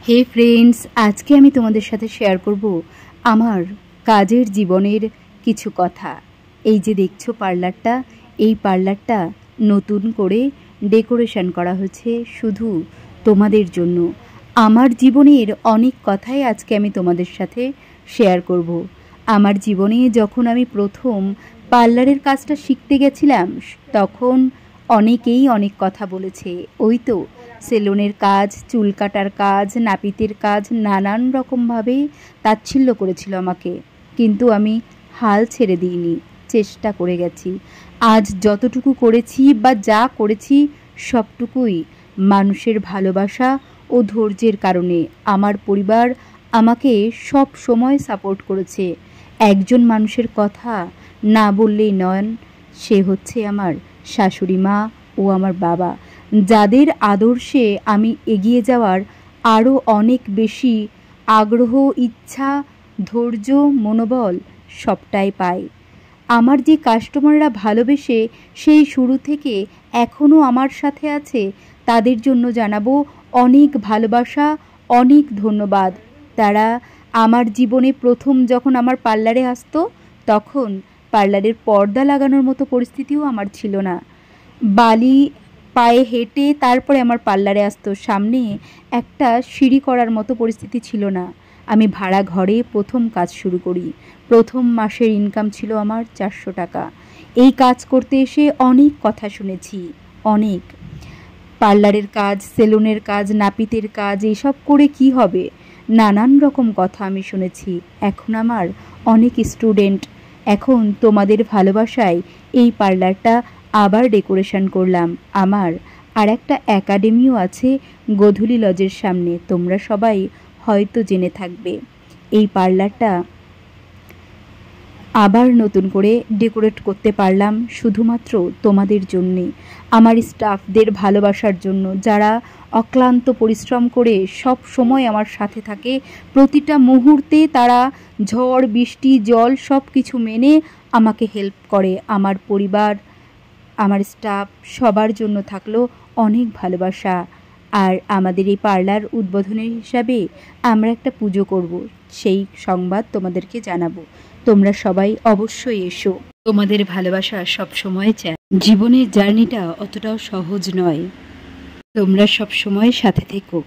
হে friends, আজকে আমি তোমাদের সাথে শেয়ার করব আমার কাজের জীবনের কিছু কথা। এই যে দেখছো পার্লারটা, এই পার্লারটা নতুন করে ডেকোরেশন করা হয়েছে শুধু তোমাদের জন্য। আমার জীবনের অনেক কথাই আজকে আমি তোমাদের সাথে শেয়ার করব। আমার জীবনে যখন আমি প্রথম পার্লারের কাজটা শিখতে গেছিলাম, তখন অনেকেই অনেক কথা বলেছে। ওই তো সেলুনের কাজ, চুল কাটার কাজ, নাপিতের কাজ, নানান রকমভাবে তাচ্ছিল্য করেছিল আমাকে, কিন্তু আমি হাল ছেড়ে দিইনি, চেষ্টা করে গেছি। আজ যতটুকু করেছি বা যা করেছি সবটুকুই মানুষের ভালোবাসা ও ধৈর্যের কারণে। আমার পরিবার আমাকে সব সময় সাপোর্ট করেছে। একজন মানুষের কথা না বললেই নয়, সে হচ্ছে আমার শাশুড়ি মা ও আমার বাবা, যাদের আদর্শে আমি এগিয়ে যাওয়ার আরও অনেক বেশি আগ্রহ, ইচ্ছা, ধৈর্য, মনোবল সবটাই পাই। আমার যে কাস্টমাররা ভালোবেসে সেই শুরু থেকে এখনও আমার সাথে আছে, তাদের জন্য জানাবো অনেক ভালোবাসা, অনেক ধন্যবাদ। তারা আমার জীবনে প্রথম যখন আমার পার্লারে আসতো, তখন পার্লারের পর্দা লাগানোর মতো পরিস্থিতিও আমার ছিল না। বালি পায়ে হেঁটে তারপরে আমার পার্লারে আসতো, সামনে একটা সিঁড়ি করার মতো পরিস্থিতি ছিল না। আমি ভাড়া ঘরে প্রথম কাজ শুরু করি। প্রথম মাসের ইনকাম ছিল আমার 400 টাকা। এই কাজ করতে এসে অনেক কথা শুনেছি, অনেক। পার্লারের কাজ, সেলুনের কাজ, নাপিতের কাজ, এইসব করে কি হবে, নানান রকম কথা আমি শুনেছি। এখন আমার অনেক স্টুডেন্ট। এখন তোমাদের ভালোবাসায় এই পার্লারটা আবার ডেকোরেশন করলাম। আমার আর একটা একাডেমিও আছে গোধূলি লজের সামনে, তোমরা সবাই হয়তো জেনে থাকবে। এই পার্লারটা আবার নতুন করে ডেকোরেট করতে পারলাম শুধুমাত্র তোমাদের জন্যে, আমার স্টাফদের ভালোবাসার জন্য, যারা অক্লান্ত পরিশ্রম করে সব সময় আমার সাথে থাকে। প্রতিটা মুহূর্তে তারা ঝড়, বৃষ্টি, জল সব কিছু মেনে আমাকে হেল্প করে। আমার পরিবার, আমার স্টাফ সবার জন্য থাকলো অনেক ভালোবাসা। আর আমাদের এই পার্লার উদ্বোধনের হিসাবে আমরা একটা পুজো করব, সেই সংবাদ তোমাদেরকে জানাবো। তোমরা সবাই অবশ্যই এসো। তোমাদের ভালোবাসা সব সময় চাই। জীবনের জার্নিটা অতটাও সহজ নয়, তোমরা সব সময় সাথে থেকো।